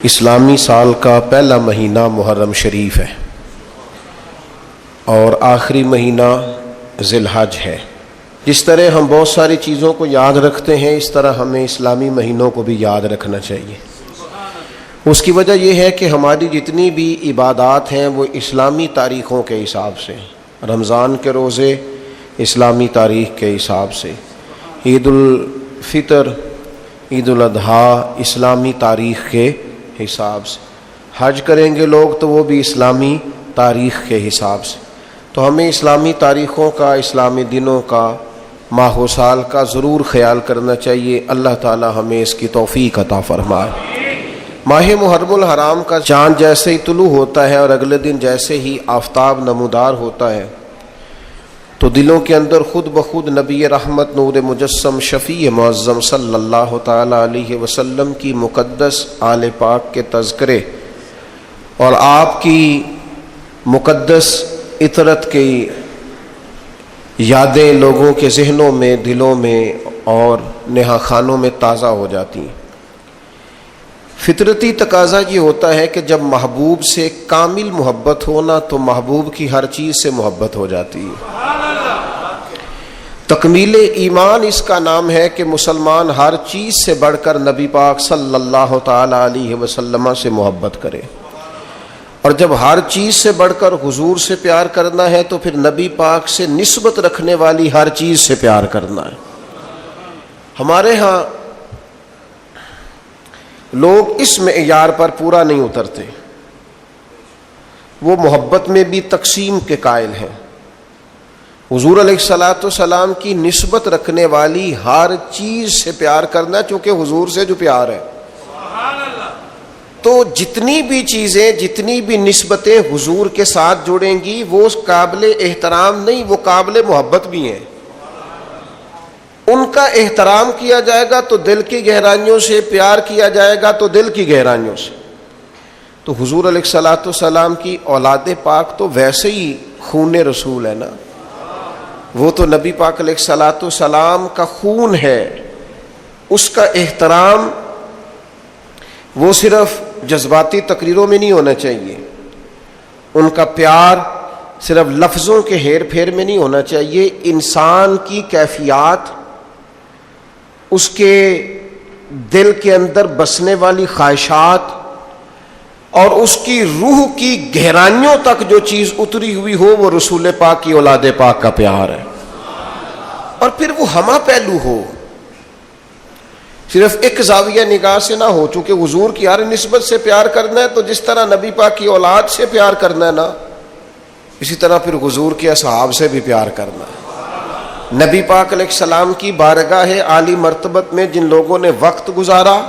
اسلامی سال کا پہلا مہینہ محرم شریف ہے اور آخری مہینہ ذی الحج ہے۔ جس طرح ہم بہت ساری چیزوں کو یاد رکھتے ہیں، اس طرح ہمیں اسلامی مہینوں کو بھی یاد رکھنا چاہیے۔ اس کی وجہ یہ ہے کہ ہماری جتنی بھی عبادات ہیں وہ اسلامی تاریخوں کے حساب سے، رمضان کے روزے اسلامی تاریخ کے حساب سے، عید الفطر، عید الاضحیٰ اسلامی تاریخ کے حساب سے، حج کریں گے لوگ تو وہ بھی اسلامی تاریخ کے حساب سے۔ تو ہمیں اسلامی تاریخوں کا، اسلامی دنوں کا، ماہ و سال کا ضرور خیال کرنا چاہیے۔ اللہ تعالی ہمیں اس کی توفیق عطا فرمائے۔ ماہ محرم الحرام کا چاند جیسے ہی طلوع ہوتا ہے اور اگلے دن جیسے ہی آفتاب نمودار ہوتا ہے تو دلوں کے اندر خود بخود نبی رحمت نور مجسم شفیع معظم صلی اللہ تعالی علیہ وسلم کی مقدس آل پاک کے تذکرے اور آپ کی مقدس عطرت کی یادیں لوگوں کے ذہنوں میں، دلوں میں اور نہا خانوں میں تازہ ہو جاتی ہیں۔ فطرتی تقاضا یہ ہوتا ہے کہ جب محبوب سے کامل محبت ہونا تو محبوب کی ہر چیز سے محبت ہو جاتی ہے۔ تکمیل ایمان اس کا نام ہے کہ مسلمان ہر چیز سے بڑھ کر نبی پاک صلی اللہ تعالی علیہ وسلم سے محبت کرے، اور جب ہر چیز سے بڑھ کر حضور سے پیار کرنا ہے تو پھر نبی پاک سے نسبت رکھنے والی ہر چیز سے پیار کرنا ہے۔ ہمارے ہاں لوگ اس معیار پر پورا نہیں اترتے، وہ محبت میں بھی تقسیم کے قائل ہیں۔ حضور علیہ الصلوۃ والسلام کی نسبت رکھنے والی ہر چیز سے پیار کرنا، چونکہ حضور سے جو پیار ہے، تو جتنی بھی چیزیں، جتنی بھی نسبتیں حضور کے ساتھ جڑیں گی وہ قابل احترام نہیں، وہ قابل محبت بھی ہیں۔ ان کا احترام کیا جائے گا تو دل کی گہرائیوں سے، پیار کیا جائے گا تو دل کی گہرائیوں سے۔ تو حضور علیہ الصلوۃ والسلام کی اولاد پاک تو ویسے ہی خون رسول ہے نا، وہ تو نبی پاک علیہ الصلوۃ والسلام کا خون ہے۔ اس کا احترام وہ صرف جذباتی تقریروں میں نہیں ہونا چاہیے، ان کا پیار صرف لفظوں کے ہیر پھیر میں نہیں ہونا چاہیے۔ انسان کی کیفیات، اس کے دل کے اندر بسنے والی خواہشات اور اس کی روح کی گہرائیوں تک جو چیز اتری ہوئی ہو وہ رسول پاک کی اولاد پاک کا پیار ہے، اور پھر وہ ہمہ پہلو ہو، صرف ایک زاویہ نگاہ سے نہ ہو۔ چونکہ حضور کی ہر نسبت سے پیار کرنا ہے تو جس طرح نبی پاک کی اولاد سے پیار کرنا ہے نا، اسی طرح پھر حضور کے اصحاب سے بھی پیار کرنا ہے۔ نبی پاک علیہ السلام کی بارگاہ عالی مرتبت میں جن لوگوں نے وقت گزارا،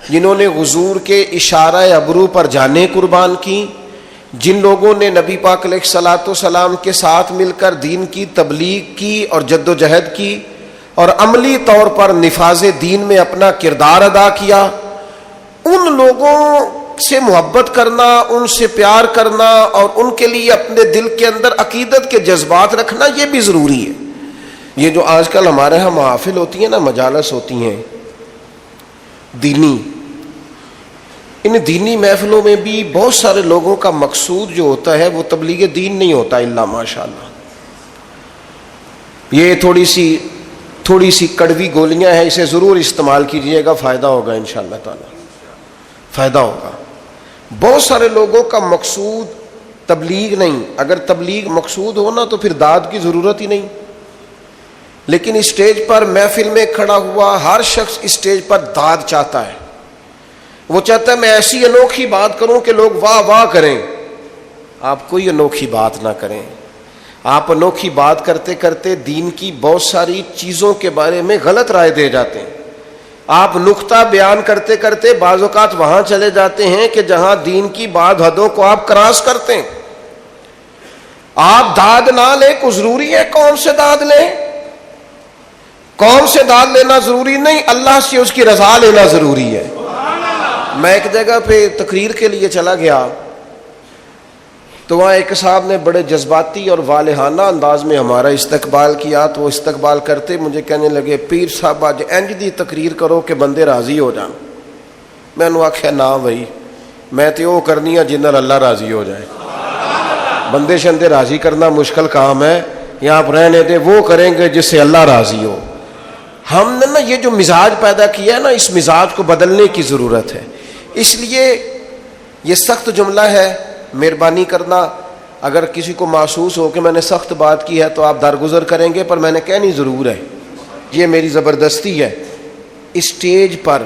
جنہوں نے حضور کے اشارہ ابرو پر جانیں قربان کی، جن لوگوں نے نبی پاک علیہ الصلوۃ والسلام کے ساتھ مل کر دین کی تبلیغ کی اور جد و جہد کی اور عملی طور پر نفاذ دین میں اپنا کردار ادا کیا، ان لوگوں سے محبت کرنا، ان سے پیار کرنا اور ان کے لیے اپنے دل کے اندر عقیدت کے جذبات رکھنا یہ بھی ضروری ہے۔ یہ جو آج کل ہمارے ہاں محافل ہوتی ہیں نا، مجالس ہوتی ہیں دینی، ان دینی محفلوں میں بھی بہت سارے لوگوں کا مقصود جو ہوتا ہے وہ تبلیغ دین نہیں ہوتا الا ماشاءاللہ۔ یہ تھوڑی سی کڑوی گولیاں ہیں، اسے ضرور استعمال کیجئے گا، فائدہ ہوگا انشاءاللہ تعالی، فائدہ ہوگا۔ بہت سارے لوگوں کا مقصود تبلیغ نہیں، اگر تبلیغ مقصود ہونا تو پھر داد کی ضرورت ہی نہیں۔ لیکن اسٹیج پر محفل میں کھڑا ہوا ہر شخص اسٹیج پر داد چاہتا ہے، وہ چاہتا ہے میں ایسی انوکھی بات کروں کہ لوگ واہ واہ کریں۔ آپ کوئی انوکھی بات نہ کریں، آپ انوکھی بات کرتے کرتے دین کی بہت ساری چیزوں کے بارے میں غلط رائے دے جاتے ہیں۔ آپ نقطہ بیان کرتے کرتے بعض اوقات وہاں چلے جاتے ہیں کہ جہاں دین کی بعض حدوں کو آپ کراس کرتے ہیں۔ آپ داد نہ لیں، کو ضروری ہے قوم سے داد لیں؟ قوم سے داد لینا ضروری نہیں، اللہ سے اس کی رضا لینا ضروری ہے۔ میں ایک جگہ پہ تقریر کے لیے چلا گیا تو وہاں ایک صاحب نے بڑے جذباتی اور والہانہ انداز میں ہمارا استقبال کیا، تو وہ استقبال کرتے مجھے کہنے لگے، پیر صاحب آج انج دی تقریر کرو کہ بندے راضی ہو جائیں۔ میں نے آخیا نہ بھائی میں تو وہ کرنی ہے جن نال اللہ راضی ہو جائے. بندے شندے راضی کرنا مشکل کام ہے, یا آپ رہنے دے وہ کریں گے جس سے اللہ راضی ہو. ہم نے نا یہ جو مزاج پیدا کیا ہے نا, اس مزاج کو بدلنے کی ضرورت ہے. اس لیے یہ سخت جملہ ہے, مہربانی کرنا اگر کسی کو محسوس ہو کہ میں نے سخت بات کی ہے تو آپ درگزر کریں گے, پر میں نے کہنی ضرور ہے, یہ میری زبردستی ہے. اسٹیج پر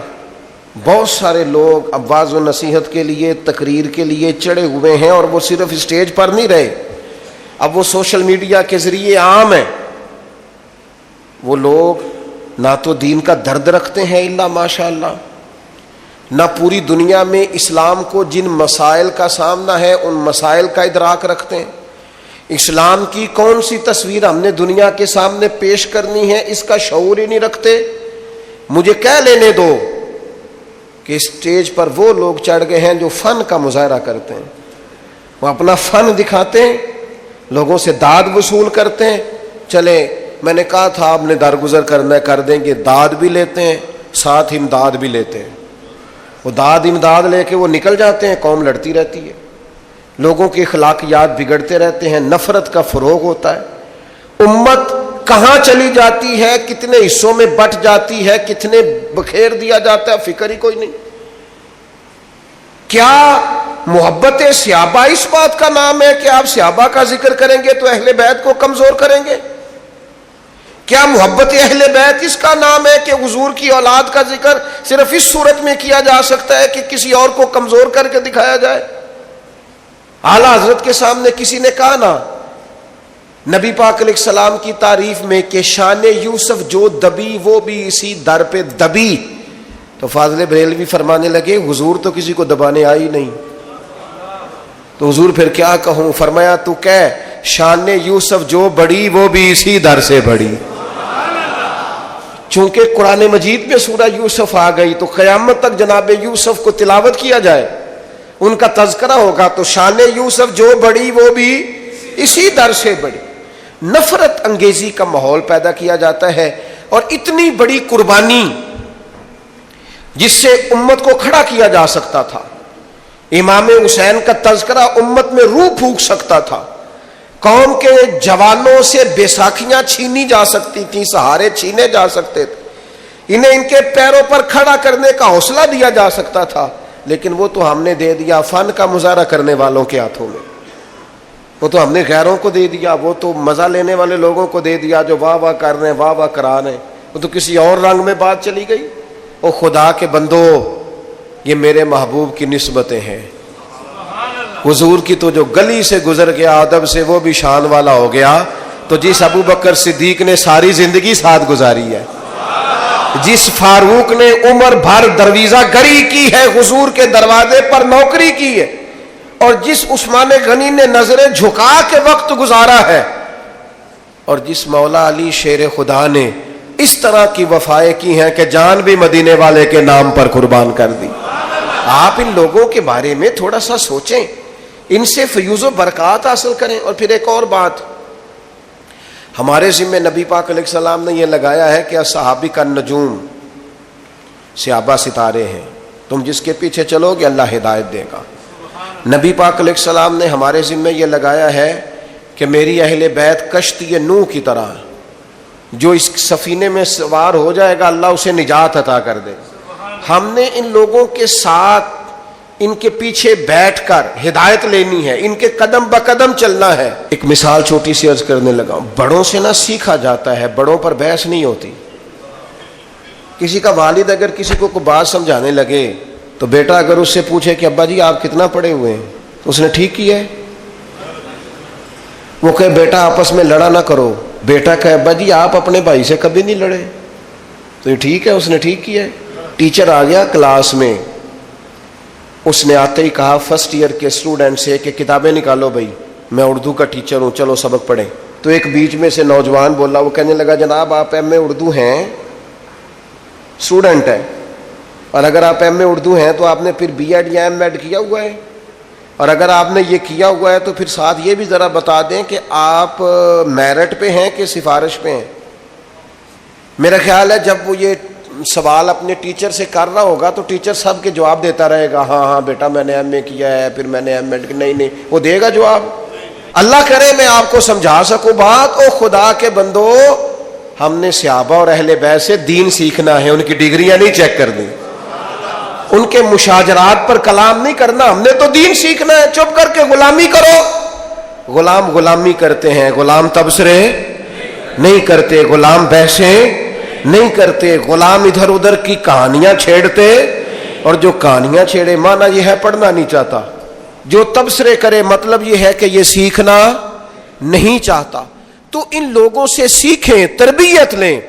بہت سارے لوگ اب واعظ و نصیحت کے لیے, تقریر کے لیے چڑھے ہوئے ہیں, اور وہ صرف اسٹیج پر نہیں رہے, اب وہ سوشل میڈیا کے ذریعے عام ہیں. وہ لوگ نہ تو دین کا درد رکھتے ہیں الا ماشاء اللہ, نہ پوری دنیا میں اسلام کو جن مسائل کا سامنا ہے ان مسائل کا ادراک رکھتے ہیں. اسلام کی کون سی تصویر ہم نے دنیا کے سامنے پیش کرنی ہے اس کا شعور ہی نہیں رکھتے. مجھے کہہ لینے دو کہ اسٹیج پر وہ لوگ چڑھ گئے ہیں جو فن کا مظاہرہ کرتے ہیں, وہ اپنا فن دکھاتے ہیں, لوگوں سے داد وصول کرتے ہیں. چلے میں نے کہا تھا آپ نے درگزر کرنا ہے, کر دیں گے. داد بھی لیتے ہیں, ساتھ امداد بھی لیتے ہیں. وہ داد امداد لے کے وہ نکل جاتے ہیں, قوم لڑتی رہتی ہے, لوگوں کے اخلاقیات بگڑتے رہتے ہیں, نفرت کا فروغ ہوتا ہے. امت کہاں چلی جاتی ہے, کتنے حصوں میں بٹ جاتی ہے, کتنے بکھیر دیا جاتا ہے, فکر ہی کوئی نہیں. کیا محبت صحابہ اس بات کا نام ہے کہ آپ صحابہ کا ذکر کریں گے تو اہل بیت کو کمزور کریں گے؟ کیا محبت اہل بیت اس کا نام ہے کہ حضور کی اولاد کا ذکر صرف اس صورت میں کیا جا سکتا ہے کہ کسی اور کو کمزور کر کے دکھایا جائے؟ اعلیٰ حضرت کے سامنے کسی نے کہا نا نبی پاک علیہ السلام کی تعریف میں کہ شان یوسف جو دبی وہ بھی اسی در پہ دبی, تو فاضل بریلوی فرمانے لگے حضور تو کسی کو دبانے آئی نہیں, تو حضور پھر کیا کہوں؟ فرمایا تو کہہ شان یوسف جو بڑی وہ بھی اسی در سے بڑی. چونکہ قرآن مجید میں سورہ یوسف آ گئی تو قیامت تک جناب یوسف کو تلاوت کیا جائے, ان کا تذکرہ ہوگا, تو شان یوسف جو بڑی وہ بھی اسی در سے بڑی. نفرت انگیزی کا ماحول پیدا کیا جاتا ہے, اور اتنی بڑی قربانی جس سے امت کو کھڑا کیا جا سکتا تھا. امام حسین کا تذکرہ امت میں روح پھونک سکتا تھا, قوم کے جوانوں سے بیساکھیاں چھینی جا سکتی تھیں, سہارے چھینے جا سکتے تھے, انہیں ان کے پیروں پر کھڑا کرنے کا حوصلہ دیا جا سکتا تھا, لیکن وہ تو ہم نے دے دیا فن کا مظاہرہ کرنے والوں کے ہاتھوں میں, وہ تو ہم نے غیروں کو دے دیا, وہ تو مزہ لینے والے لوگوں کو دے دیا جو واہ واہ کر رہے ہیں, واہ واہ کرا رہے ہیں, وہ تو کسی اور رنگ میں بات چلی گئی. او خدا کے بندو, یہ میرے محبوب کی نسبتیں ہیں, حضور کی تو جو گلی سے گزر گیا ادب سے وہ بھی شان والا ہو گیا. تو جس ابو بکر صدیق نے ساری زندگی ساتھ گزاری ہے, جس فاروق نے عمر بھر درویزہ گری کی ہے, حضور کے دروازے پر نوکری کی ہے, اور جس عثمان غنی نے نظریں جھکا کے وقت گزارا ہے, اور جس مولا علی شیر خدا نے اس طرح کی وفائیں کی ہیں کہ جان بھی مدینے والے کے نام پر قربان کر دی. آپ ان لوگوں کے بارے میں تھوڑا سا سوچیں, ان سے فیوز و برکات حاصل کریں. اور پھر ایک اور بات, ہمارے ذمہ نبی پاک علیہ السلام نے یہ لگایا ہے کہ صحابی کا نجوم, صحابہ ستارے ہیں, تم جس کے پیچھے چلو گے اللہ ہدایت دے گا. نبی پاک علیہ السلام نے ہمارے ذمہ یہ لگایا ہے کہ میری اہل بیت کشتی نوح کی طرح, جو اس سفینے میں سوار ہو جائے گا اللہ اسے نجات عطا کر دے. ہم نے ان لوگوں کے ساتھ, ان کے پیچھے بیٹھ کر ہدایت لینی ہے, ان کے قدم بقدم چلنا ہے. ایک مثال چھوٹی سی عرض کرنے لگا ہوں, بڑوں سے نہ سیکھا جاتا ہے, بڑوں پر بحث نہیں ہوتی. کسی کا والد اگر کسی کو کوئی بات سمجھانے لگے تو بیٹا اگر اس سے پوچھے کہ ابا جی آپ کتنا پڑھے ہوئے ہیں, تو اس نے ٹھیک کیا ہے. وہ کہے بیٹا آپس میں لڑا نہ کرو, بیٹا کہے ابا جی آپ اپنے بھائی سے کبھی نہیں لڑے, تو یہ ٹھیک ہے, اس نے ٹھیک کیا ہے. ٹیچر آ گیا کلاس میں, اس نے آتے ہی کہا فرسٹ ایئر کے اسٹوڈنٹ سے کہ کتابیں نکالو بھائی, میں اردو کا ٹیچر ہوں, چلو سبق پڑھیں. تو ایک بیچ میں سے نوجوان بولا, وہ کہنے لگا جناب آپ ایم اے اردو ہیں, اسٹوڈنٹ ہے, اور اگر آپ ایم اے اردو ہیں تو آپ نے پھر بی ایڈ یا ایم ایڈ کیا ہوا ہے, اور اگر آپ نے یہ کیا ہوا ہے تو پھر ساتھ یہ بھی ذرا بتا دیں کہ آپ میرٹ پہ ہیں کہ سفارش پہ ہیں. میرا خیال ہے جب وہ یہ سوال اپنے ٹیچر سے کر رہا ہوگا تو ٹیچر سب کے جواب دیتا رہے گا، ہاں ہاں بیٹا میں نے ایم اے کیا ہے، پھر میں نے ایم ایڈ، نہیں وہ دے گا جواب؟ اللہ کرے میں آپ کو سمجھا سکوں بات۔ او خدا کے بندو، ہم نے صحابہ اور اہل بیت سے دین سیکھنا ہے، ان کی ڈگریاں نہیں چیک کرنی، ان کے مشاجرات پر کلام نہیں کرنا، ہم نے تو دین سیکھنا ہے۔ چپ کر کے غلامی کرو۔ غلام غلامی کرتے ہیں، غلام تبصرے نہیں کرتے، غلام بحثیں نہیں کرتے، غلام ادھر ادھر کی کہانیاں چھیڑتے، اور جو کہانیاں چھیڑے مانا یہ ہے پڑھنا نہیں چاہتا، جو تبصرے کرے مطلب یہ ہے کہ یہ سیکھنا نہیں چاہتا۔ تو ان لوگوں سے سیکھیں، تربیت لیں۔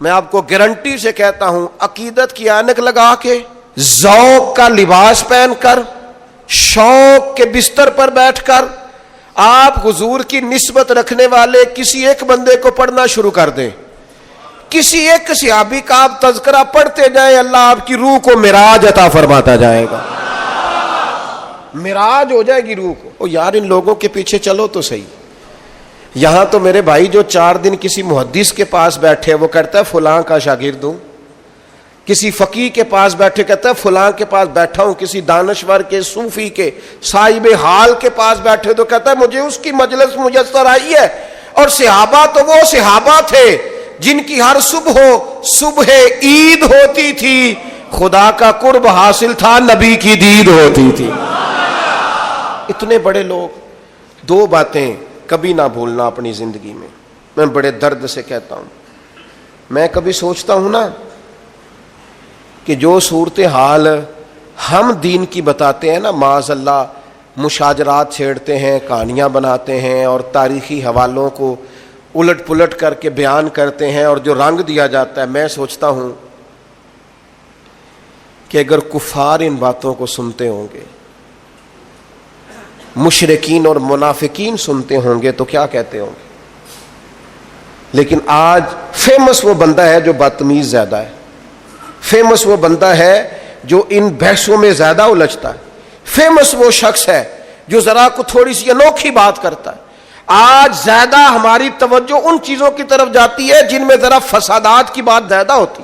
میں آپ کو گارنٹی سے کہتا ہوں، عقیدت کی اینک لگا کے، ذوق کا لباس پہن کر، شوق کے بستر پر بیٹھ کر آپ حضور کی نسبت رکھنے والے کسی ایک بندے کو پڑھنا شروع کر دیں، کسی ایک صحابی کا آپ تذکرہ پڑھتے جائیں، اللہ آپ کی روح کو معراج عطا فرماتا جائے گا، معراج ہو جائے گی روح کو۔ او یار ان لوگوں کے پیچھے چلو تو صحیح۔ یہاں تو میرے بھائی جو 4 دن کسی محدث کے پاس بیٹھے، وہ کہتا ہے فلاں کا شاگرد ہوں، کسی فقیہ کے پاس بیٹھے کہتا ہے فلاں کے پاس بیٹھا ہوں، کسی دانشور کے، صوفی کے، صاحب حال کے پاس بیٹھے تو کہتا ہے مجھے اس کی مجلس میسر آئی ہے۔ اور صحابہ تو وہ صحابہ تھے جن کی ہر صبح عید ہوتی تھی، خدا کا قرب حاصل تھا، نبی کی دید ہوتی تھی۔ اتنے بڑے لوگ۔ 2 باتیں کبھی نہ بھولنا اپنی زندگی میں، میں بڑے درد سے کہتا ہوں۔ میں کبھی سوچتا ہوں نا کہ جو صورتحال ہم دین کی بتاتے ہیں نا، معاذ اللہ مشاجرات چھیڑتے ہیں، کہانیاں بناتے ہیں اور تاریخی حوالوں کو الٹ پلٹ کر کے بیان کرتے ہیں اور جو رنگ دیا جاتا ہے، میں سوچتا ہوں کہ اگر کفار ان باتوں کو سنتے ہوں گے، مشرکین اور منافقین سنتے ہوں گے تو کیا کہتے ہوں گے؟ لیکن آج فیمس وہ بندہ ہے جو بدتمیز زیادہ ہے، فیمس وہ بندہ ہے جو ان بحثوں میں زیادہ الجھتا ہے، فیمس وہ شخص ہے جو ذرا کو تھوڑی سی انوکھی بات کرتا ہے۔ آج زیادہ ہماری توجہ ان چیزوں کی طرف جاتی ہے جن میں ذرا فسادات کی بات زیادہ ہوتی،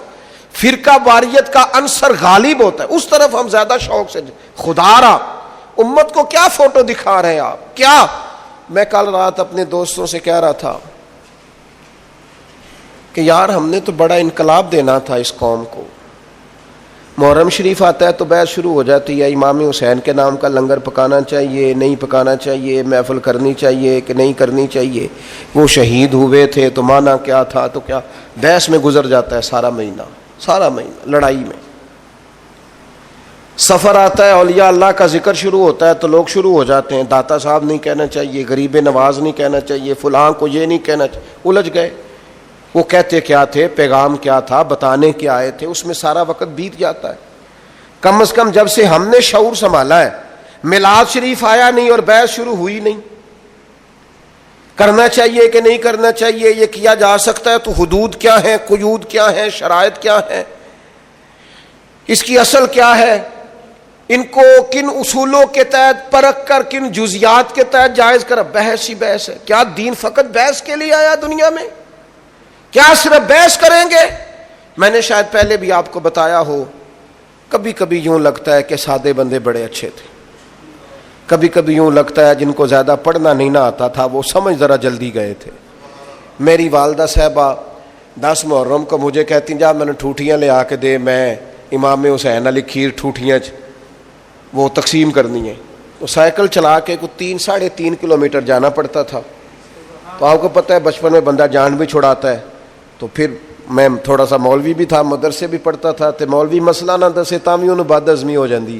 فرقہ واریت کا عنصر غالب ہوتا ہے، اس طرف ہم زیادہ شوق سے۔ خدا را امت کو کیا فوٹو دکھا رہے ہیں آپ؟ کیا؟ میں کل رات اپنے دوستوں سے کہہ رہا تھا کہ یار ہم نے تو بڑا انقلاب دینا تھا اس قوم کو۔ محرم شریف آتا ہے تو بحث شروع ہو جاتی ہے، امام حسین کے نام کا لنگر پکانا چاہیے نہیں پکانا چاہیے، محفل کرنی چاہیے کہ نہیں کرنی چاہیے، وہ شہید ہوئے تھے تو مانا کیا تھا، تو کیا بحث میں گزر جاتا ہے سارا مہینہ لڑائی میں۔ سفر آتا ہے، اولیاء اللہ کا ذکر شروع ہوتا ہے تو لوگ شروع ہو جاتے ہیں، داتا صاحب نہیں کہنا چاہیے، غریب نواز نہیں کہنا چاہیے، فلاں کو یہ نہیں کہنا چاہیے، الجھ گئے۔ وہ کہتے کیا تھے، پیغام کیا تھا، بتانے کیا آئے تھے، اس میں سارا وقت بیت جاتا ہے۔ کم از کم جب سے ہم نے شعور سنبھالا ہے، میلاد شریف آیا نہیں اور بحث شروع ہوئی نہیں، کرنا چاہیے کہ نہیں کرنا چاہیے، یہ کیا جا سکتا ہے تو حدود کیا ہیں، قیود کیا ہیں، شرائط کیا ہیں، اس کی اصل کیا ہے، ان کو کن اصولوں کے تحت پرکھ کر کن جزیات کے تحت جائز کر، بحث ہی بحث ہے۔ کیا دین فقط بحث کے لیے آیا دنیا میں؟ کیا صرف بحث کریں گے؟ میں نے شاید پہلے بھی آپ کو بتایا ہو، کبھی کبھی یوں لگتا ہے کہ سادے بندے بڑے اچھے تھے، کبھی کبھی یوں لگتا ہے جن کو زیادہ پڑھنا نہیں نہ آتا تھا وہ سمجھ ذرا جلدی گئے تھے۔ میری والدہ صاحبہ 10 محرم کو مجھے کہتی جا میں نے ٹھوٹیاں لے آ کے دے، میں امام حسین علی کھیر ٹھوٹیاں وہ تقسیم کرنی ہے، تو سائیکل چلا کے کوئی 3-3.5 کلومیٹر جانا پڑتا تھا۔ تو آپ کو پتہ ہے بچپن میں بندہ جان بھی چھڑاتا ہے، تو پھر میں تھوڑا سا مولوی بھی تھا، مدرسے بھی پڑھتا تھا، تو مولوی مسئلہ نہ دسے تاوی انہوں بد ہضمی ہو جاندی۔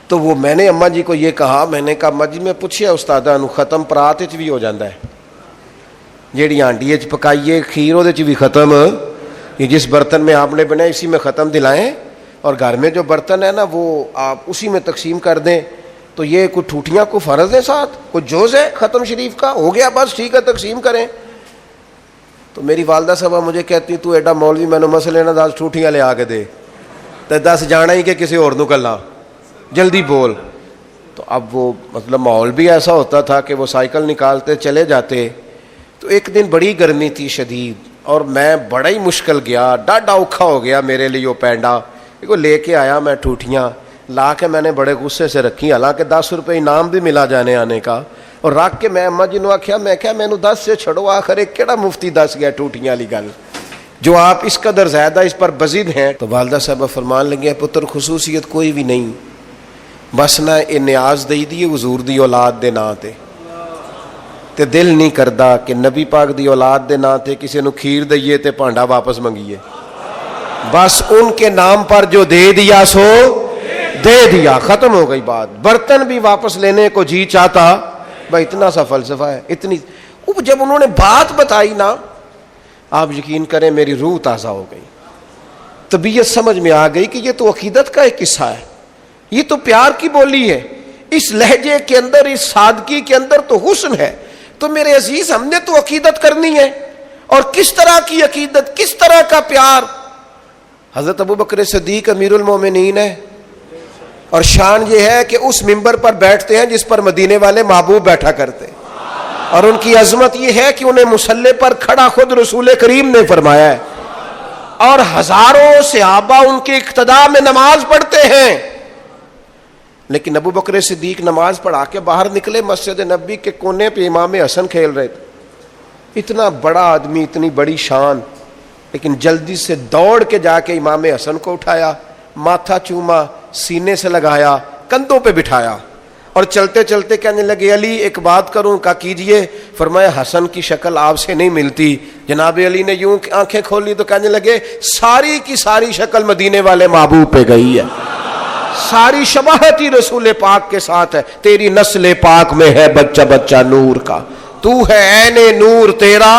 تو وہ میں نے اماں جی کو یہ کہا، میں نے کہا اماں جی میں پوچھیا استادہ نو ختم پرات وچ بھی ہو جاندہ ہے، جیڑی ہانڈی وچ پکائیے کھیر اودے وچ بھی ختم، یہ جس برتن میں آپ نے بنایا اسی میں ختم دلائیں، اور گھر میں جو برتن ہے نا وہ آپ اسی میں تقسیم کر دیں، تو یہ کوئی ٹھوٹیاں کو فرض ہے، ساتھ کوئی جوز ہے ختم شریف کا، ہو گیا بس ٹھیک ہے تقسیم کریں۔ تو میری والدہ صاحبہ مجھے کہتی تو ایڈا مولوی میں نے مسئلے نہ 10 ٹھوٹیاں لے آ کے دے، تو 10 جانا ہی کہ کسی اور نو کلا جلدی بول۔ تو اب وہ مطلب ماحول بھی ایسا ہوتا تھا کہ وہ سائیکل نکالتے چلے جاتے۔ تو ایک دن بڑی گرمی تھی شدید، اور میں بڑا ہی مشکل گیا, ڈاڈا اوکھا ہو گیا میرے لیے وہ پینڈا کو لے کے آیا. میں ٹوٹیاں لا کے میں نے بڑے غصے سے رکھی, حالانکہ 10 روپے انعام بھی ملا جانے آنے کا, اور رکھ کے میں اما جی نو آخیا, میں کیا مینو 10 سے چھڑو, آخر ایک کیڑا مفتی دس گیا ٹوٹیاں والی گل, جو آپ اس قدر زیادہ اس پر بزد ہیں. تو والدہ صاحبہ فرمان لگے, پتر خصوصیت کوئی بھی نہیں, بس نہ یہ نیاز دئی دی حضور دی اولاد دے نا تے دل نہیں کردا کہ نبی پاک دی اولاد دے نا تے کسی نو کھیر دئیے تے بھانڈا واپس منگیے. بس ان کے نام پر جو دے دیا سو دے دیا, ختم ہو گئی بات. برتن بھی واپس لینے کو جی چاہتا, بھائی اتنا سا فلسفہ ہے. اتنی جب انہوں نے بات بتائی نا, آپ یقین کریں میری روح تازہ ہو گئی, طبیعت سمجھ میں آ گئی کہ یہ تو عقیدت کا ایک قصہ ہے, یہ تو پیار کی بولی ہے, اس لہجے کے اندر, اس سادگی کے اندر تو حسن ہے. تو میرے عزیز, ہم نے تو عقیدت کرنی ہے, اور کس طرح کی عقیدت, کس طرح کا پیار. حضرت ابو بکر صدیق امیر المومنین ہے, اور شان یہ ہے کہ اس ممبر پر بیٹھتے ہیں جس پر مدینے والے محبوب بیٹھا کرتے, اور ان کی عظمت یہ ہے کہ انہیں مصلی پر کھڑا خود رسول کریم نے فرمایا ہے, اور ہزاروں صحابہ ان کے اقتداء میں نماز پڑھتے ہیں. لیکن ابو بکر صدیق نماز پڑھا کے باہر نکلے, مسجد نبی کے کونے پہ امام حسن کھیل رہے تھے. اتنا بڑا آدمی, اتنی بڑی شان, لیکن جلدی سے دوڑ کے جا کے امام حسن کو اٹھایا, ماتھا چوما, سینے سے لگایا, کندھوں پہ بٹھایا, اور چلتے چلتے کہنے لگے, علی ایک بات کروں, کہا کیجئے. فرمایا, حسن کی شکل آپ سے نہیں ملتی. جناب علی نے یوں آنکھیں کھولی تو کہنے لگے, ساری کی ساری شکل مدینے والے محبوب پہ گئی ہے, ساری شباہت ہی رسول پاک کے ساتھ ہے. تیری نسل پاک میں ہے بچہ بچہ نور کا, تو ہے عین نور تیرا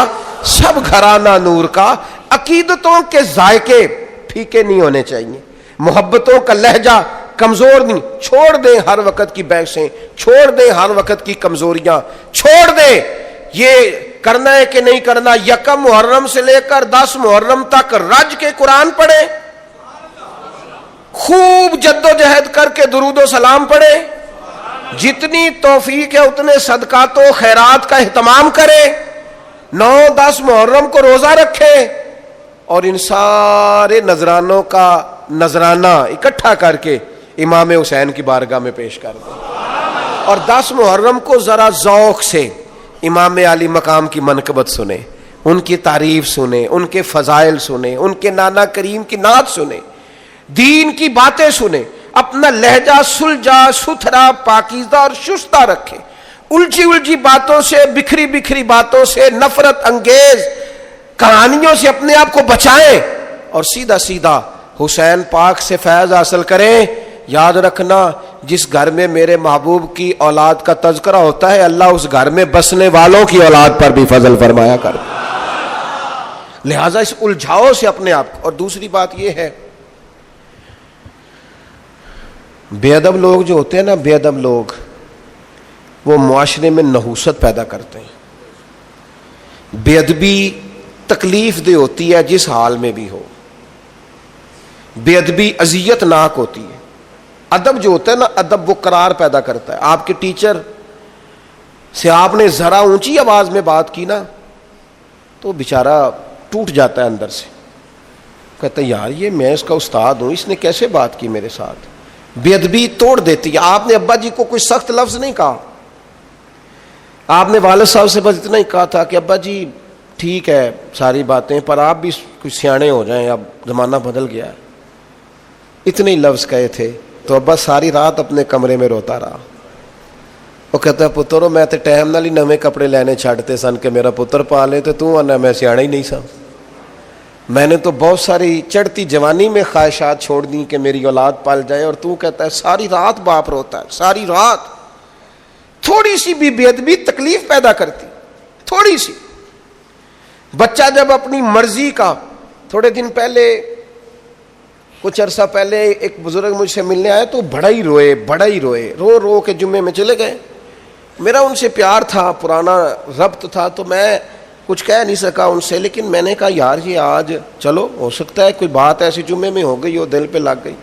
سب گھرانہ نور کا. عقیدتوں کے ذائقے پھیکے نہیں ہونے چاہیے, محبتوں کا لہجہ کمزور نہیں. چھوڑ دیں ہر وقت کی بحثیں, چھوڑ دیں ہر وقت کی کمزوریاں, چھوڑ دیں یہ کرنا ہے کہ نہیں کرنا. یکم محرم سے لے کر 10 محرم تک رج کے قرآن پڑھیں, خوب جد و جہد کر کے درود و سلام پڑھے, جتنی توفیق ہے اتنے صدقات و خیرات کا اہتمام کرے, 9-10 محرم کو روزہ رکھے, اور ان سارے نذرانوں کا نذرانہ اکٹھا کر کے امام حسین کی بارگاہ میں پیش کر دیں, اور 10 محرم کو ذرا ذوق سے امام علی مقام کی منقبت سنیں, ان کی تعریف سنیں, ان کے فضائل سنیں, ان کے نانا کریم کی نعت سنیں, دین کی باتیں سنیں, اپنا لہجہ سلجھا ستھرا پاکیزہ اور شستہ رکھیں. الجھی الجھی باتوں سے, بکھری بکھری باتوں سے, نفرت انگیز کہانیوں سے اپنے آپ کو بچائیں, اور سیدھا سیدھا حسین پاک سے فیض حاصل کریں. یاد رکھنا, جس گھر میں میرے محبوب کی اولاد کا تذکرہ ہوتا ہے, اللہ اس گھر میں بسنے والوں کی اولاد پر بھی فضل فرمایا کر. لہذا اس الجھاؤ سے اپنے آپ کو. اور دوسری بات یہ ہے, بے ادب لوگ جو ہوتے ہیں نا, بے ادب لوگ, وہ معاشرے میں نحوست پیدا کرتے ہیں. بے ادبی تکلیف دہ ہوتی ہے جس حال میں بھی ہو, بے ادبی اذیت ناک ہوتی ہے. ادب جو ہوتا ہے نا, ادب وہ قرار پیدا کرتا ہے. آپ کے ٹیچر سے آپ نے ذرا اونچی آواز میں بات کی نا, تو بیچارہ ٹوٹ جاتا ہے اندر سے, کہتا ہے یار یہ میں اس کا استاد ہوں, اس نے کیسے بات کی میرے ساتھ. بے ادبی توڑ دیتی ہے. آپ نے ابا جی کو کوئی سخت لفظ نہیں کہا, آپ نے والد صاحب سے بس اتنا ہی کہا تھا کہ ابا جی ٹھیک ہے ساری باتیں, پر آپ بھی کچھ سیانے ہو جائیں, اب زمانہ بدل گیا ہے. اتنے ہی لفظ کہے تھے, تو ابا ساری رات اپنے کمرے میں روتا رہا. وہ کہتا ہے پترو میں تے ٹائم نال ہی نویں کپڑے لینے چھڈتے سن کہ میرا پتر پالے, تے تو آنا میں سیانا ہی نہیں سا. میں نے تو بہت ساری چڑھتی جوانی میں خواہشات چھوڑ دیں کہ میری اولاد پال جائے, اور تو کہتا ہے ساری رات باپ روتا ہے, ساری رات. تھوڑی سی بھی بے ادبی تکلیف پیدا کرتی, تھوڑی سی. بچہ جب اپنی مرضی کا, تھوڑے دن پہلے, کچھ عرصہ پہلے ایک بزرگ مجھ سے ملنے آئے تو بڑا ہی روئے, رو رو کے جمعے میں چلے گئے. میرا ان سے پیار تھا, پرانا ربط تھا, تو میں کچھ کہہ نہیں سکا ان سے, لیکن میں نے کہا یار یہ آج چلو ہو سکتا ہے کوئی بات ایسی جمعے میں ہو گئی ہو, دل پہ لگ گئی.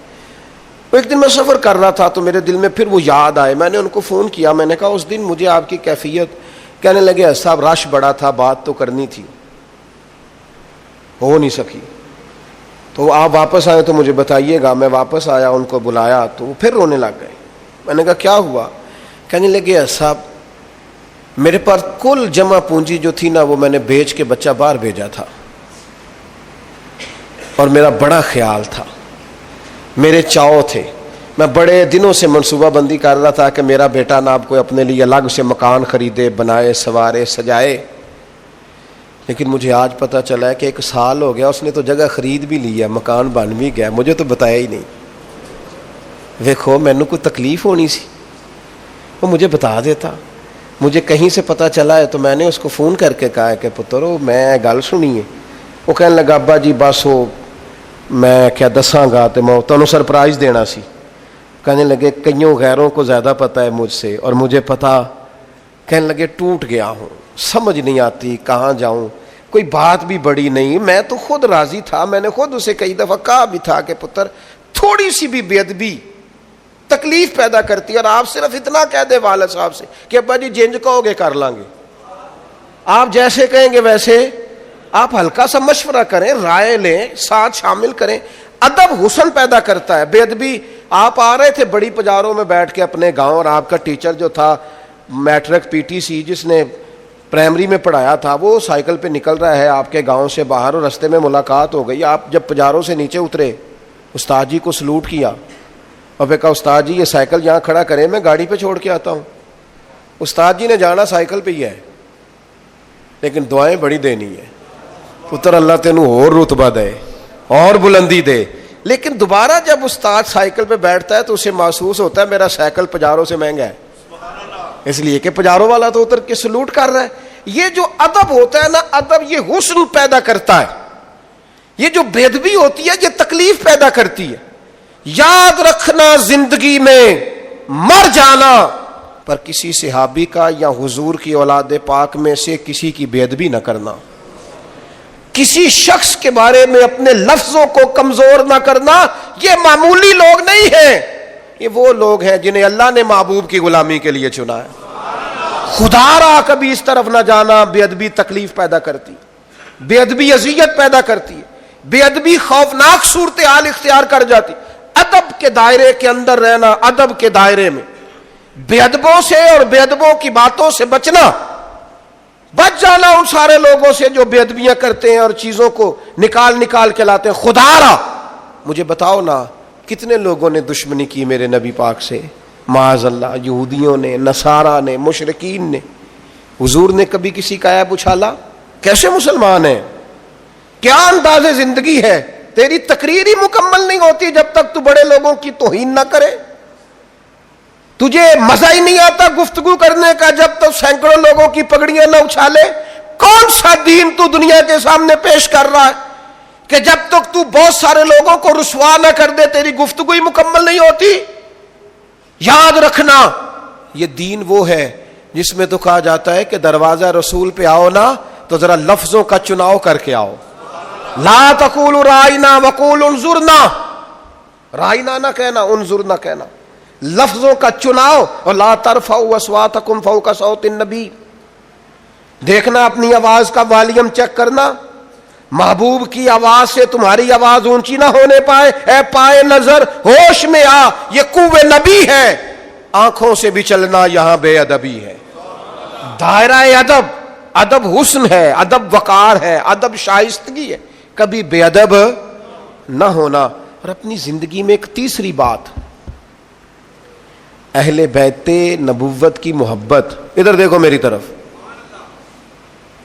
ایک دن میں سفر کر رہا تھا تو میرے دل میں پھر وہ یاد آئے. میں نے ان کو فون کیا, میں نے کہا اس دن مجھے آپ کی کیفیت. کہنے لگے صاحب رش بڑا تھا, بات تو کرنی تھی. ہو نہیں سکی. تو آپ واپس آئے تو مجھے بتائیے گا. میں واپس آیا, ان کو بلایا تو وہ پھر رونے لگ گئے. میں نے کہا کیا ہوا؟ کہنے لگے صاحب میرے پاس کل جمع پونجی جو تھی نا وہ میں نے بیچ کے بچہ باہر بھیجا تھا, اور میرا بڑا خیال تھا, میرے چاؤ تھے, میں بڑے دنوں سے منصوبہ بندی کر رہا تھا کہ میرا بیٹا نا آپ کو اپنے لیے الگ سے مکان خریدے, بنائے, سوارے, سجائے. لیکن مجھے آج پتہ چلا ہے کہ 1 سال ہو گیا, اس نے تو جگہ خرید بھی لی ہے, مکان بن بھی گیا, مجھے تو بتایا ہی نہیں. دیکھو مینوں کوئی تکلیف ہونی سی, وہ مجھے بتا دیتا. مجھے کہیں سے پتہ چلا ہے تو میں نے اس کو فون کر کے کہا کہ پترو میں گل سنی ہے. وہ کہنے لگا ابا جی بس وہ میں کیا دساں گا تو میں تمہیں سرپرائز دینا سی. کہنے لگے کئیوں غیروں کو زیادہ پتہ ہے مجھ سے اور مجھے پتہ. کہنے لگے ٹوٹ گیا ہوں, سمجھ نہیں آتی کہاں جاؤں, کوئی بات بھی بڑی نہیں. میں تو خود راضی تھا, میں نے خود اسے کئی دفعہ کہا بھی تھا کہ پتر تھوڑی سی بھی بے ادبی تکلیف پیدا کرتی ہے, اور آپ صرف اتنا کہہ دے والد صاحب سے کہ ابا جی جنج کہو گے کر لیں گے, آپ جیسے کہیں گے ویسے. آپ ہلکا سا مشورہ کریں, رائے لیں, ساتھ شامل کریں. ادب حسن پیدا کرتا ہے. بے ادبی, آپ آ رہے تھے بڑی پجاروں میں بیٹھ کے اپنے گاؤں, اور آپ کا ٹیچر جو تھا میٹرک PTC جس نے پرائمری میں پڑھایا تھا وہ سائیکل پہ نکل رہا ہے آپ کے گاؤں سے باہر, اور رستے میں ملاقات ہو گئی. آپ جب پجاروں سے نیچے اترے استاد جی کو سلوٹ کیا اور پھر کہا استاد جی یہ سائیکل یہاں کھڑا کریں, میں گاڑی پہ چھوڑ کے آتا ہوں. استاد جی نے جانا سائیکل پہ ہی ہے, لیکن دعائیں بڑی دینی ہے, پتر اللہ تینوں اور رتبہ دے اور بلندی دے. لیکن دوبارہ جب استاد سائیکل پہ بیٹھتا ہے تو اسے محسوس ہوتا ہے میرا سائیکل پجاروں سے مہنگا ہے, اس لیے کہ پجاروں والا تو اتر کے سلوٹ کر رہا ہے. یہ جو ادب ہوتا ہے نا, ادب یہ حسن پیدا کرتا ہے. یہ جو بے ادبی ہوتی ہے یہ تکلیف پیدا کرتی ہے. یاد رکھنا زندگی میں مر جانا, پر کسی صحابی کا یا حضور کی اولاد پاک میں سے کسی کی بے ادبی نہ کرنا, کسی شخص کے بارے میں اپنے لفظوں کو کمزور نہ کرنا. یہ معمولی لوگ نہیں ہیں, یہ وہ لوگ ہیں جنہیں اللہ نے محبوب کی غلامی کے لیے چنا ہے. خدا را کبھی اس طرف نہ جانا. بے ادبی تکلیف پیدا کرتی, بے ادبی اذیت پیدا کرتی ہے, بے ادبی خوفناک صورتحال اختیار کر جاتی. ادب کے دائرے کے اندر رہنا, ادب کے دائرے میں بے ادبوں سے اور بے ادبوں کی باتوں سے بچنا, بچ جانا ان سارے لوگوں سے جو بے ادبیاں کرتے ہیں اور چیزوں کو نکال کے لاتے ہیں. خدا را مجھے بتاؤ نا کتنے لوگوں نے دشمنی کی میرے نبی پاک سے, معاذ اللہ, یہودیوں نے, نصارہ نے, مشرکین نے. حضور نے کبھی کسی کا عیب اچھالا؟ کیسے مسلمان ہیں؟ کیا انداز زندگی ہے؟ تیری تقریر ہی مکمل نہیں ہوتی جب تک تو بڑے لوگوں کی توہین نہ کرے. تجھے مزہ ہی نہیں آتا گفتگو کرنے کا جب تک سینکڑوں لوگوں کی پگڑیاں نہ اچھالے. کون سا دین تو دنیا کے سامنے پیش کر رہا ہے کہ جب تک تو بہت سارے لوگوں کو رسوا نہ کر دے تیری گفتگو ہی مکمل نہیں ہوتی؟ یاد رکھنا یہ دین وہ ہے جس میں تو کہا جاتا ہے کہ دروازہ رسول پہ آؤ نا تو ذرا لفظوں کا چناؤ کر کے آؤ. لا تقولوا رائنا وقولوا انظرنا, رائنا نہ کہنا, انظرنا کہنا. لفظوں کا چناؤ. اور لا ترفعوا اصواتکم فوق صوت النبی, دیکھنا اپنی آواز کا والیوم چیک کرنا. محبوب کی آواز سے تمہاری آواز اونچی نہ ہونے پائے. اے پائے نظر ہوش میں آ, یہ قوت نبی ہے. آنکھوں سے بھی چلنا یہاں بے ادبی ہے. دائرہ ادب, ادب حسن ہے, ادب وقار ہے, ادب شائستگی ہے, کبھی بے ادب نہ ہونا. اور اپنی زندگی میں ایک تیسری بات, اہل بیت نبوت کی محبت. ادھر دیکھو میری طرف,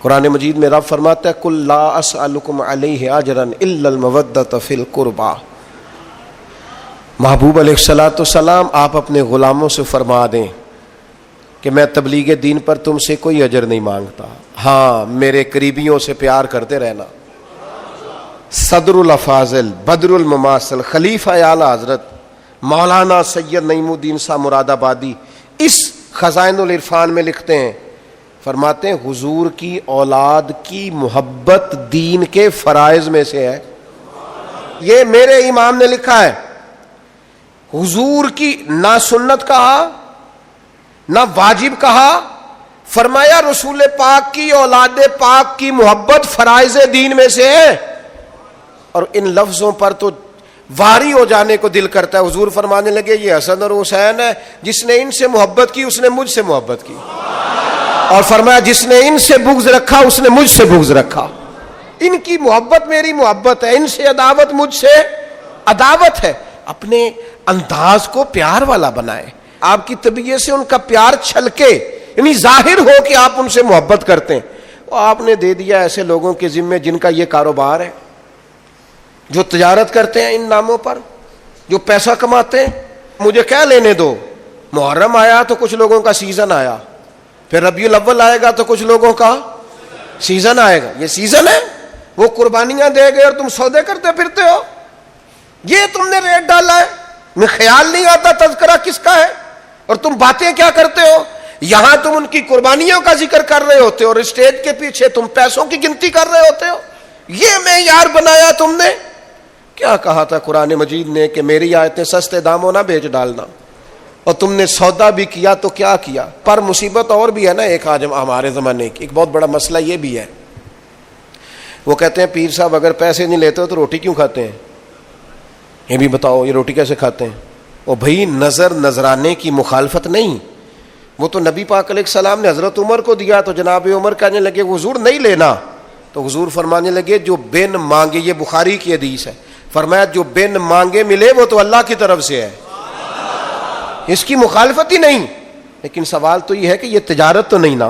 قرآن مجید میں رب فرماتا ہے قل لا اسألکم علیہ اجرا الا المودۃ فی القربى. محبوب علیہ الصلوۃ والسلام آپ اپنے غلاموں سے فرما دیں کہ میں تبلیغ دین پر تم سے کوئی اجر نہیں مانگتا, ہاں میرے قریبیوں سے پیار کرتے رہنا. صدر الافاضل, بدر المماثل, خلیفہ اعلی حضرت مولانا سید نعیم الدین صاحب مراد آبادی اس خزائن العرفان میں لکھتے ہیں, فرماتے ہیں حضور کی اولاد کی محبت دین کے فرائض میں سے ہے. یہ میرے امام نے لکھا ہے. حضور کی نہ سنت کہا نہ واجب کہا, فرمایا رسول پاک کی اولاد پاک کی محبت فرائض دین میں سے ہے. اور ان لفظوں پر تو واری ہو جانے کو دل کرتا ہے. حضور فرمانے لگے یہ حسن اور حسین ہے, جس نے ان سے محبت کی اس نے مجھ سے محبت کی, اور فرمایا جس نے ان سے بغض رکھا اس نے مجھ سے بغض رکھا. ان کی محبت میری محبت ہے, ان سے عداوت مجھ سے عداوت ہے. اپنے انداز کو پیار والا بنائے, آپ کی طبیعت سے ان کا پیار چھلکے, یعنی ظاہر ہو کہ آپ ان سے محبت کرتے ہیں. آپ نے دے دیا ایسے لوگوں کے ذمے جن کا یہ کاروبار ہے, جو تجارت کرتے ہیں ان ناموں پر, جو پیسہ کماتے ہیں. مجھے کیا لینے دو, محرم آیا تو کچھ لوگوں کا سیزن آیا, پھر ربیع الاول آئے گا تو کچھ لوگوں کا سیزن آئے گا. یہ سیزن ہے, وہ قربانیاں دے گئے اور تم سودے کرتے پھرتے ہو. یہ تم نے ریٹ ڈالا ہے, میں خیال نہیں آتا تذکرہ کس کا ہے, اور تم باتیں کیا کرتے ہو. یہاں تم ان کی قربانیوں کا ذکر کر رہے ہوتے ہو اور اسٹیج کے پیچھے تم پیسوں کی گنتی کر رہے ہوتے ہو. یہ معیار بنایا تم نے. کیا کہا تھا قرآن مجید نے کہ میری آیتیں سستے داموں نہ بیچ ڈالنا, اور تم نے سودا بھی کیا تو کیا کیا. پر مصیبت اور بھی ہے نا, ایک آج ہمارے زمانے کی ایک بہت بڑا مسئلہ یہ بھی ہے. وہ کہتے ہیں پیر صاحب اگر پیسے نہیں لیتے ہو تو روٹی کیوں کھاتے ہیں, یہ بھی بتاؤ یہ روٹی کیسے کھاتے ہیں. اور بھائی نظر نذرانے کی مخالفت نہیں, وہ تو نبی پاک علیہ السلام نے حضرت عمر کو دیا تو جناب عمر کہنے لگے حضور نہیں لینا, تو حضور فرمانے لگے جو بن مانگے, یہ بخاری کی حدیث ہے, فرمایا جو بن مانگے ملے وہ تو اللہ کی طرف سے ہے, اس کی مخالفت ہی نہیں. لیکن سوال تو یہ ہے کہ یہ تجارت تو نہیں نا,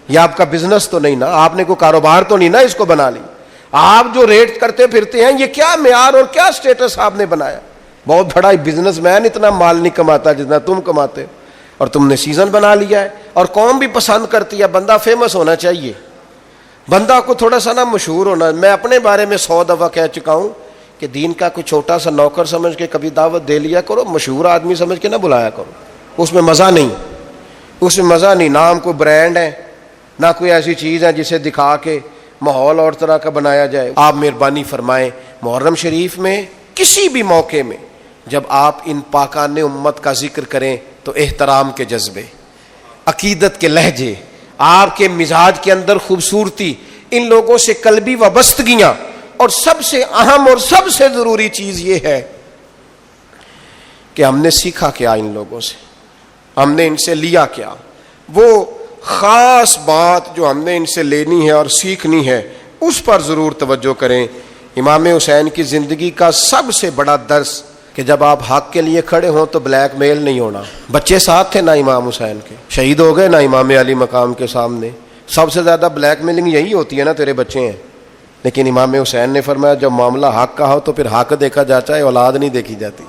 یہ آپ کا بزنس تو نہیں نا, آپ نے کوئی کاروبار تو نہیں نا اس کو بنا لی. آپ جو ریٹ کرتے پھرتے ہیں یہ کیا معیار اور کیا سٹیٹس آپ نے بنایا. بہت بڑا بزنس مین اتنا مال نہیں کماتا جتنا تم کماتے, اور تم نے سیزن بنا لیا ہے. اور قوم بھی پسند کرتی ہے, بندہ فیمس ہونا چاہیے, بندہ کو تھوڑا سا نا مشہور ہونا. میں اپنے بارے میں 100 دفعہ کہہ چکا ہوں کہ دین کا کوئی چھوٹا سا نوکر سمجھ کے کبھی دعوت دے لیا کرو, مشہور آدمی سمجھ کے نہ بلایا کرو, اس میں مزہ نہیں, اس میں مزہ نہیں. نام کوئی برانڈ ہے, نہ کوئی ایسی چیز ہے جسے دکھا کے ماحول اور طرح کا بنایا جائے. آپ مہربانی فرمائیں محرم شریف میں کسی بھی موقع میں جب آپ ان پاکان امت کا ذکر کریں تو احترام کے جذبے, عقیدت کے لہجے, آپ کے مزاج کے اندر خوبصورتی, ان لوگوں سے قلبی وابستگیاں, اور سب سے اہم اور سب سے ضروری چیز یہ ہے کہ ہم نے سیکھا کیا ان لوگوں سے, ہم نے ان سے لیا کیا. وہ خاص بات جو ہم نے ان سے لینی ہے اور سیکھنی ہے اس پر ضرور توجہ کریں. امام حسین کی زندگی کا سب سے بڑا درس کہ جب آپ حق کے لیے کھڑے ہوں تو بلیک میل نہیں ہونا. بچے ساتھ تھے نا امام حسین کے, شہید ہو گئے نا امام علی مقام کے سامنے. سب سے زیادہ بلیک میلنگ یہی ہوتی ہے نا, تیرے بچے ہیں. لیکن امام حسین نے فرمایا جب معاملہ حق کا ہو تو پھر حق دیکھا جاتا ہے, اولاد نہیں دیکھی جاتی.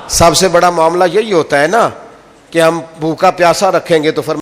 سب سے بڑا معاملہ یہی ہوتا ہے نا کہ ہم بھوکا پیاسا رکھیں گے تو فرمایا